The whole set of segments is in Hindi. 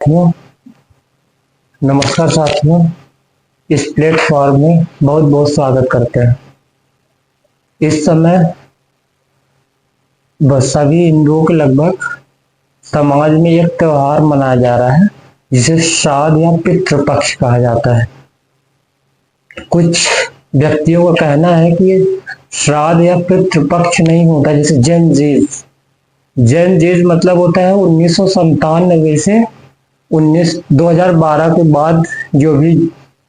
साथियों, नमस्कार साथियों। इस प्लेटफॉर्म में बहुत बहुत स्वागत करते हैं। इस समय सभी हिंदुओं के लगभग समाज में एक त्योहार मनाया जा रहा है जिसे श्राद्ध या पितृपक्ष कहा जाता है। कुछ व्यक्तियों का कहना है कि ये श्राद्ध या पितृपक्ष नहीं होता, जैसे जैन मतलब होता है 1997 से 2012 के बाद जो भी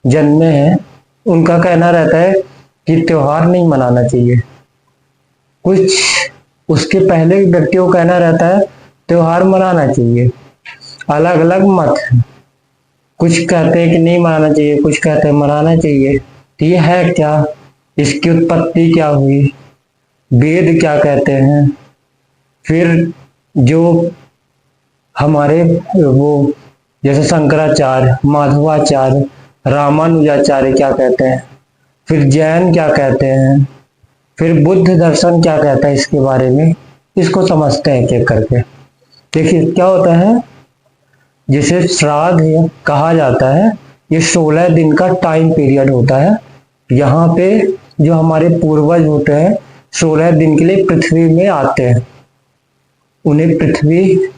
जन्मे हैं उनका कहना रहता है कि त्योहार नहीं मनाना चाहिए। कुछ उसके पहले व्यक्तियों का कहना रहता है त्योहार मनाना चाहिए। अलग अलग मत है, कुछ कहते हैं कि नहीं मनाना चाहिए, कुछ कहते हैं मनाना चाहिए। तो ये है क्या, इसकी उत्पत्ति क्या हुई, वेद क्या कहते हैं, फिर जो हमारे वो जैसे शंकराचार्य, माधवाचार्य, रामानुजाचार्य क्या कहते हैं, फिर जैन क्या कहते हैं, फिर बुद्ध दर्शन क्या कहता है, इसके बारे में इसको समझते हैं एक एक करके। देखिए क्या होता है, जिसे श्राद्ध कहा जाता है, ये 16 दिन का टाइम पीरियड होता है। यहाँ पे जो हमारे पूर्वज होते हैं 16 दिन के लिए पृथ्वी में आते हैं, उन्हें पृथ्वी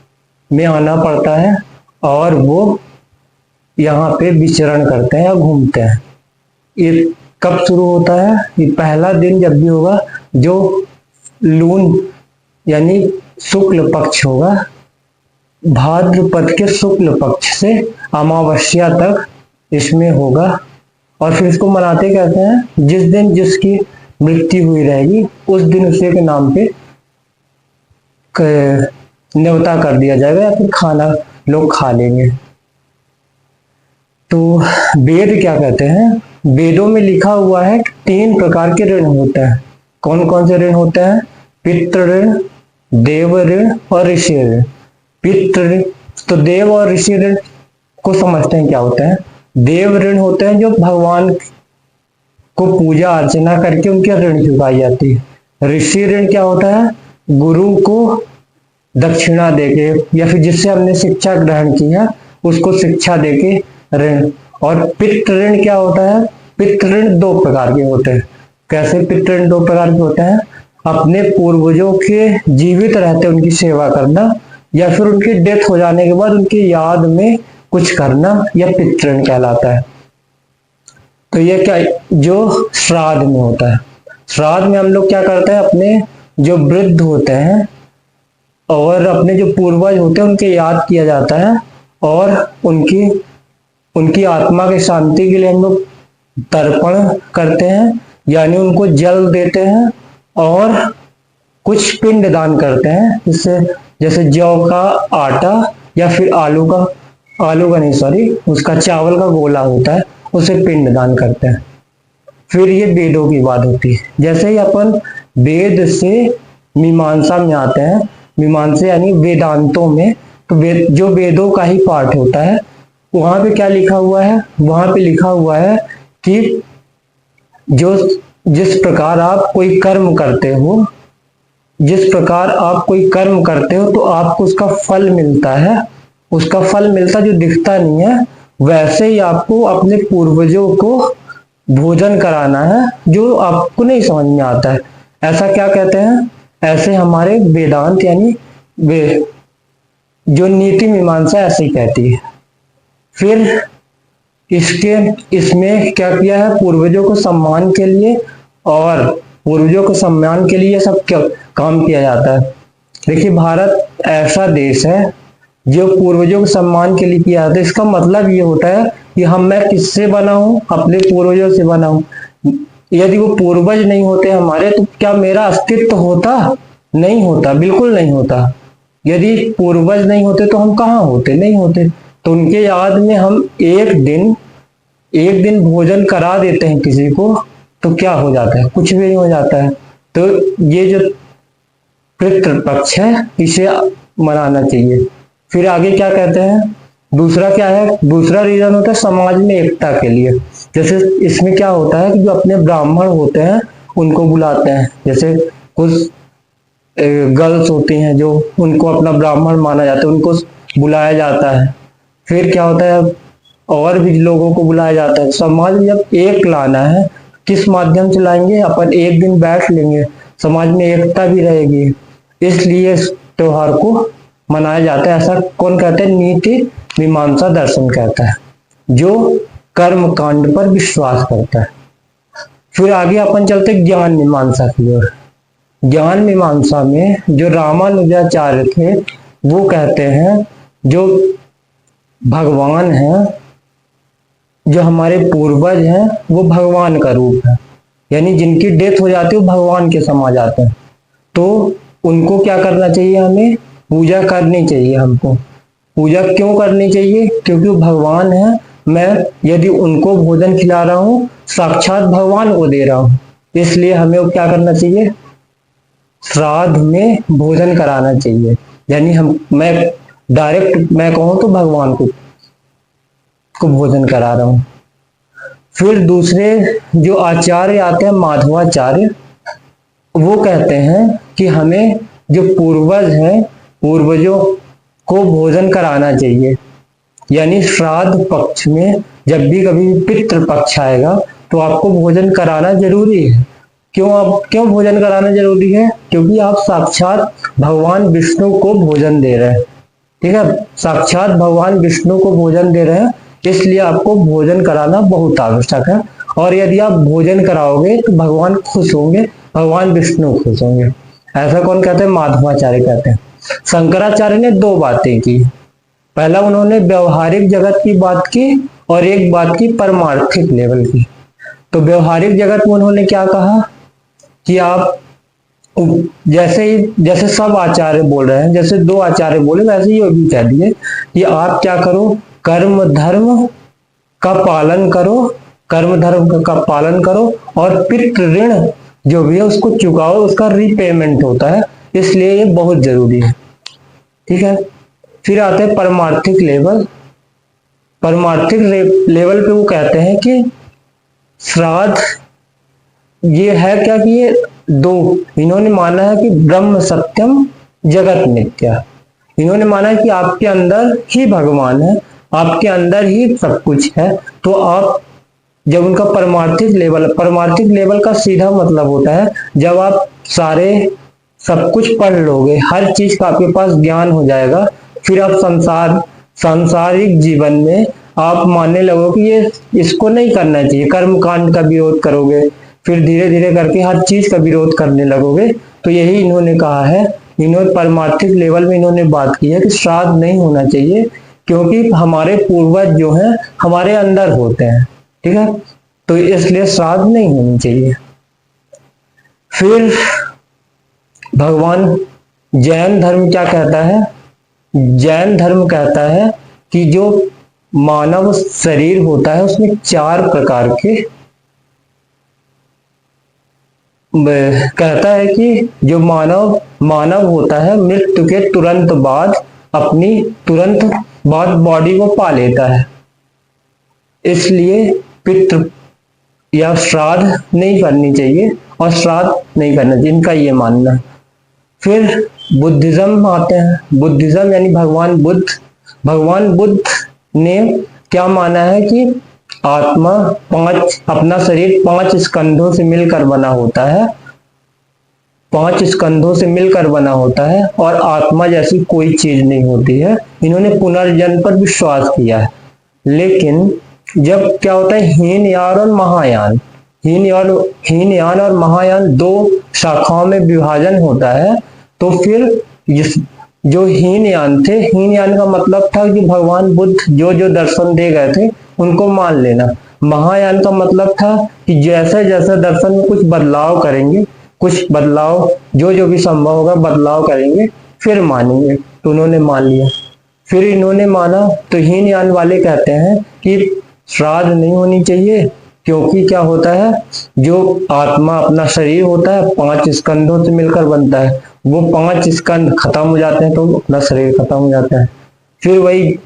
में आना पड़ता है और वो यहाँ पे विचरण करते हैं या घूमते हैं। ये कब शुरू होता है, ये पहला दिन जब भी होगा जो लून यानी शुक्ल पक्ष होगा, भाद्रपद के शुक्ल पक्ष से अमावस्या तक इसमें होगा। और फिर इसको मनाते कहते हैं जिस दिन जिसकी मृत्यु हुई रहेगी उस दिन उसे के नाम पे न्योता कर दिया जाएगा या फिर खाना लोग खा लेंगे। तो वेद क्या कहते हैं, वेदों में लिखा हुआ है कि 3 प्रकार के ऋण होते हैं। कौन कौन से ऋण होते हैं, पितृ ऋण, देव ऋण और ऋषि ऋण। पितृ तो देव और ऋषि ऋण को समझते हैं क्या होता है। देव ऋण होते हैं जो भगवान को पूजा अर्चना करके उनके ऋण चुकाई जाती है। ऋषि ऋण क्या होता है, गुरु को दक्षिणा देके या फिर जिससे हमने शिक्षा ग्रहण की है उसको शिक्षा देके ऋण। और पितृ ऋण क्या होता है, पितृ ऋण 2 प्रकार के होते हैं। कैसे पितृ ऋण 2 प्रकार के होते हैं, अपने पूर्वजों के जीवित रहते उनकी सेवा करना या फिर उनके डेथ हो जाने के बाद उनकी याद में कुछ करना, यह पितृ ऋण कहलाता है। तो ये क्या जो श्राद्ध में होता है, श्राद्ध में हम लोग क्या करते हैं, अपने जो वृद्ध होते हैं और अपने जो पूर्वज होते हैं उनके याद किया जाता है और उनकी आत्मा की शांति के लिए हम लोग तर्पण करते हैं, यानी उनको जल देते हैं और कुछ पिंड दान करते हैं। इससे जैसे जौ का आटा या फिर उसका चावल का गोला होता है, उसे पिंड दान करते हैं। फिर ये वेदों की बात होती है। जैसे ही अपन वेद से मीमांसा में आते हैं, मीमांसा यानी वेदांतों में, तो जो वेदों का ही पाठ होता है, वहां पे क्या लिखा हुआ है, वहां पे लिखा हुआ है कि जिस प्रकार आप कोई कर्म करते हो, तो आपको उसका फल मिलता है। उसका फल मिलता जो दिखता नहीं है, वैसे ही आपको अपने पूर्वजों को भोजन कराना है जो आपको नहीं समझ में आता है। ऐसा क्या कहते हैं, ऐसे हमारे वेदांत यानी जो नीति मीमांसा ऐसे ही कहती है। फिर इसमें क्या किया है, पूर्वजों को सम्मान के लिए सब क्या काम किया जाता है। देखिए भारत ऐसा देश है जो पूर्वजों के सम्मान के लिए किया जाता है। इसका मतलब ये होता है कि मैं किससे बना हूं, अपने पूर्वजों से बना हूं। यदि वो पूर्वज नहीं होते हमारे तो क्या मेरा अस्तित्व होता, नहीं होता, बिल्कुल नहीं होता। यदि पूर्वज नहीं होते तो हम कहाँ होते, नहीं होते। तो उनके याद में हम एक दिन भोजन करा देते हैं किसी को, तो क्या हो जाता है, कुछ भी नहीं हो जाता है। तो ये जो पितृपक्ष है इसे मनाना चाहिए। फिर आगे क्या कहते हैं, दूसरा क्या है, दूसरा रीजन होता है समाज में एकता के लिए। जैसे इसमें क्या होता है कि जो अपने ब्राह्मण होते हैं उनको बुलाते हैं। जैसे कुछ गर्ल्स होती हैं जो उनको अपना ब्राह्मण माना जाता है, उनको बुलाया जाता है फिर क्या होता है, और भी लोगों को बुलाया जाता है। समाज में जब एक लाना है, किस माध्यम से लाएंगे? अपन एक दिन बैठ लेंगे, समाज में एकता भी रहेगी, इसलिए इस त्योहार को मनाया जाता है। ऐसा कौन कहते हैं? नीति मीमांसा दर्शन कहता है, जो कर्म कांड पर विश्वास करता है। फिर आगे अपन चलते ज्ञान मीमांसा की ओर। ज्ञान मीमांसा में जो रामानुजाचार्य थे, वो कहते हैं जो भगवान है, जो हमारे पूर्वज हैं, वो भगवान का रूप है, यानी जिनकी डेथ हो जाती है वो भगवान के समा जाते हैं। तो उनको क्या करना चाहिए? हमें पूजा करनी चाहिए। हमको पूजा क्यों करनी चाहिए? क्योंकि वो भगवान है। मैं यदि उनको भोजन खिला रहा हूँ, साक्षात भगवान को दे रहा हूँ, इसलिए हमें वो क्या करना चाहिए? श्राद्ध में भोजन कराना चाहिए। यानी मैं डायरेक्ट मैं कहूँ तो भगवान को भोजन करा रहा हूं। फिर दूसरे जो आचार्य आते हैं, माधवाचार्य, वो कहते हैं कि हमें जो पूर्वज हैं, पूर्वजों को भोजन कराना चाहिए। यानी श्राद्ध पक्ष में जब भी कभी पितृ पक्ष आएगा तो आपको भोजन कराना जरूरी है। क्यों भोजन कराना जरूरी है? क्योंकि आप साक्षात भगवान विष्णु को भोजन दे रहे हैं। ठीक है, साक्षात भगवान विष्णु को भोजन दे रहे हैं, इसलिए आपको भोजन कराना बहुत आवश्यक है। और यदि आप भोजन कराओगे तो भगवान खुश होंगे, भगवान विष्णु खुश होंगे। ऐसा कौन कहते हैं? माधवाचार्य कहते हैं। शंकराचार्य ने दो बातें की। पहला उन्होंने व्यवहारिक जगत की बात की और एक बात की परमार्थिक लेवल की। तो व्यवहारिक जगत में उन्होंने क्या कहा कि आप जैसे सब आचार्य बोल रहे हैं, जैसे दो आचार्य बोले वैसे ही भी कह दिए कि आप क्या करो? कर्म धर्म का पालन करो, कर्म धर्म का पालन करो और पितृ ऋण जो भी है उसको चुकाओ, उसका रीपेमेंट होता है, इसलिए ये बहुत जरूरी है। ठीक है, फिर आते हैं परमार्थिक लेवल। परमार्थिक लेवल पे वो कहते हैं कि श्राद्ध ये है क्या कि ये दो, इन्होंने माना है कि ब्रह्म सत्यम जगत मिथ्या। इन्होंने माना है कि आपके अंदर ही भगवान है, आपके अंदर ही सब कुछ है। तो आप जब उनका परमार्थिक लेवल का सीधा मतलब होता है जब आप सब कुछ पढ़ लोगे, हर चीज का आपके पास ज्ञान हो जाएगा, फिर आप सांसारिक जीवन में आप मानने लगोगे कि ये इसको नहीं करना चाहिए, कर्म कांड का विरोध करोगे, फिर धीरे धीरे करके हर चीज का विरोध करने लगोगे। तो यही इन्होंने कहा है, इन्होंने परमार्थिक लेवल में इन्होंने बात की है कि श्राद्ध नहीं होना चाहिए, क्योंकि हमारे पूर्वज जो हैं हमारे अंदर होते हैं। ठीक है, तो इसलिए श्राद्ध नहीं होनी चाहिए। फिर भगवान जैन धर्म क्या कहता है? जैन धर्म कहता है कि जो मानव शरीर होता है उसमें 4 प्रकार के, कहता है कि जो मानव होता है मृत्यु के तुरंत बाद बॉडी को पा लेता है, इसलिए पितृ या श्राद्ध नहीं करनी चाहिए और श्राद्ध नहीं करना चाहिए, इनका ये मानना। फिर बुद्धिज्म आते हैं। बुद्धिज्म यानी भगवान बुद्ध ने क्या माना है कि अपना शरीर 5 स्कंधों से मिलकर बना होता है, 5 स्कंधों से मिलकर बना होता है और आत्मा जैसी कोई चीज नहीं होती है। इन्होंने पुनर्जन्म पर विश्वास किया है। लेकिन जब क्या होता है, हीनयान और महायान 2 शाखाओं में विभाजन होता है। तो फिर जो हीनयान थे, हीनयान का मतलब था कि भगवान बुद्ध जो दर्शन दे गए थे उनको मान लेना। महायान का मतलब था कि जैसे जैसे दर्शन में कुछ बदलाव करेंगे, कुछ बदलाव जो भी संभव होगा बदलाव करेंगे, फिर मानेंगे। तो उन्होंने मान लिया, फिर इन्होंने माना। तो हीनयान वाले कहते हैं कि श्राद्ध नहीं होनी चाहिए, क्योंकि क्या होता है, जो आत्मा अपना शरीर होता है 5 स्कंधों से मिलकर बनता है, वो 5 स्कंध खत्म हो जाते हैं तो अपना शरीर खत्म हो जाता है। फिर वही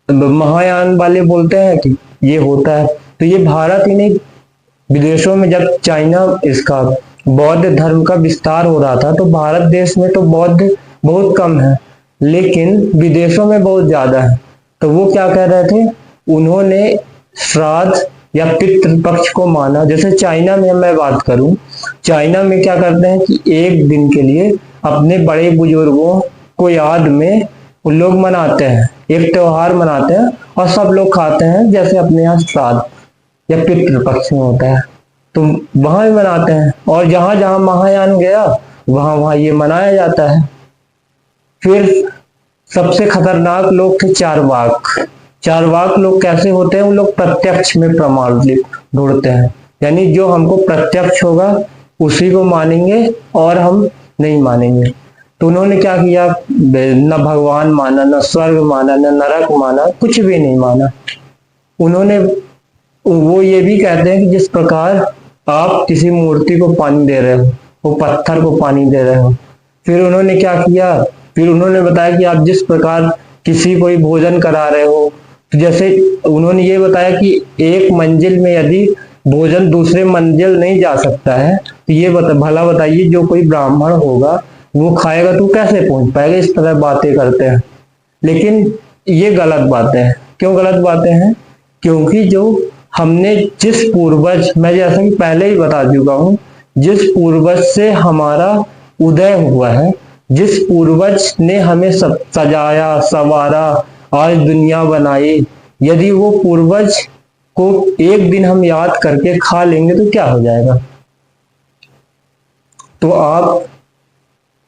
महायान वाले बोलते हैं कि ये होता है। तो ये भारत ही नहीं, विदेशों में जब चाइना इसका बौद्ध धर्म का विस्तार हो रहा था तो भारत देश में तो बौद्ध बहुत कम है, लेकिन विदेशों में बहुत ज्यादा है। तो वो क्या कह रहे थे, उन्होंने श्राद्ध या पितृपक्ष को माना। जैसे चाइना में मैं बात करूं, चाइना में क्या करते हैं कि एक दिन के लिए अपने बड़े बुजुर्गों को याद में उन लोग मनाते हैं, एक त्योहार मनाते हैं और सब लोग खाते हैं, जैसे अपने यहाँ श्राद्ध या पितृपक्ष में होता है, तो वहां भी मनाते हैं। और जहां जहां महायान गया वहां वहां ये मनाया जाता है। फिर सबसे खतरनाक लोग थे चारवाक। चारवाक लोग कैसे होते हैं, उन लोग प्रत्यक्ष में प्रमाण ढूंढते हैं, यानी जो हमको प्रत्यक्ष होगा उसी को मानेंगे और हम नहीं मानेंगे। तो उन्होंने क्या किया, न भगवान माना, न स्वर्ग माना, न नरक माना, कुछ भी नहीं माना। उन्होंने वो ये भी कहते हैं कि जिस प्रकार आप किसी मूर्ति को पानी दे रहे हो, वो पत्थर को पानी दे रहे हो। फिर उन्होंने क्या किया, फिर उन्होंने बताया कि आप जिस प्रकार किसी को भोजन करा रहे हो, तो जैसे उन्होंने ये बताया कि एक मंजिल में यदि भोजन दूसरे मंजिल नहीं जा सकता है, तो ये भला बताइए जो कोई ब्राह्मण होगा वो खाएगा तो कैसे पहुंच पाएगा। इस तरह बातें करते हैं, लेकिन ये गलत बातें हैं। क्यों गलत बातें हैं, क्योंकि जो हमने जिस पूर्वज, मैं जैसा कि पहले ही बता चुका हूं, जिस पूर्वज से हमारा उदय हुआ है, जिस पूर्वज ने हमें सब सजाया संवारा, आज दुनिया बनाई, यदि वो पूर्वज को एक दिन हम याद करके खा लेंगे तो क्या हो जाएगा। तो आप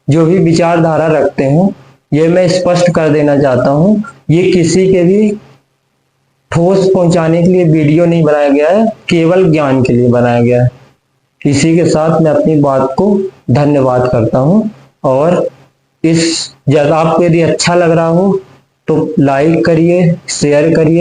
जो भी विचारधारा रखते हैं, ये मैं स्पष्ट कर देना चाहता हूं, ये किसी के भी ठोस पहुंचाने के लिए वीडियो नहीं बनाया गया है, केवल ज्ञान के लिए बनाया गया है। इसी के साथ मैं अपनी बात को धन्यवाद करता हूं। और इस जब आपको यदि अच्छा लग रहा हो तो लाइक करिए, शेयर करिए।